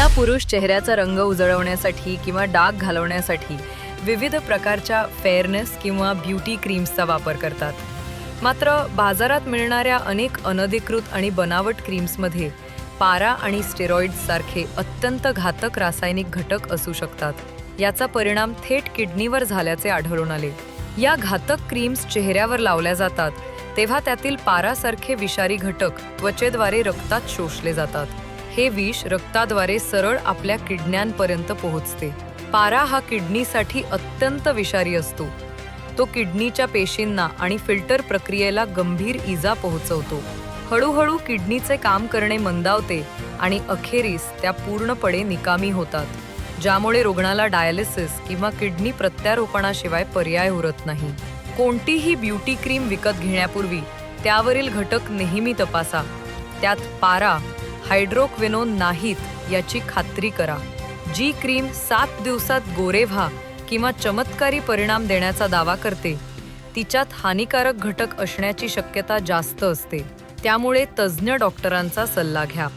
महिला पुरुष चेहऱ्याचा रंग उजळवण्यासाठी किंवा डाग घालवण्यासाठी विविध प्रकारच्या फेअरनेस किंवा ब्युटी क्रीम्सचा वापर करतात. मात्र बाजारात मिळणाऱ्या अनेक अनधिकृत आणि बनावट क्रीम्समध्ये पारा आणि स्टेरॉइड्ससारखे अत्यंत घातक रासायनिक घटक असू शकतात. याचा परिणाम थेट किडनीवर झाल्याचे आढळून आले. या घातक क्रीम्स चेहऱ्यावर लावल्या जातात तेव्हा त्यातील पारासारखे विषारी घटक त्वचेद्वारे रक्तात शोषले जातात. हे विष रक्ताद्वारे सरळ आपल्या किडण्यांपर्यंत पोहोचते. पारा हा किडनीसाठी अत्यंत विषारी असतो. तो किडनीच्या पेशींना आणि फिल्टर प्रक्रियेला गंभीर इजा पोहोचवतो. हळूहळू किडनीचे काम करणे मंदावते आणि अखेरीस त्या पूर्णपणे निकामी होतात, ज्यामुळे रुग्णाला डायलिसिस किंवा किडनी प्रत्यारोपणाशिवाय पर्याय उरत नाही. कोणतीही ब्युटी क्रीम विकत घेण्यापूर्वी त्यावरील घटक नेहमी तपासा. त्यात पारा, हायड्रोक्विनोन नाहीत याची खात्री करा. जी क्रीम 7 दिवसात गोरे व्हा किंवा चमत्कारी परिणाम देण्याचा दावा करते, तिच्यात हानिकारक घटक असण्याची शक्यता जास्त असते. त्यामुळे तज्ज्ञ डॉक्टरांचा सल्ला घ्या.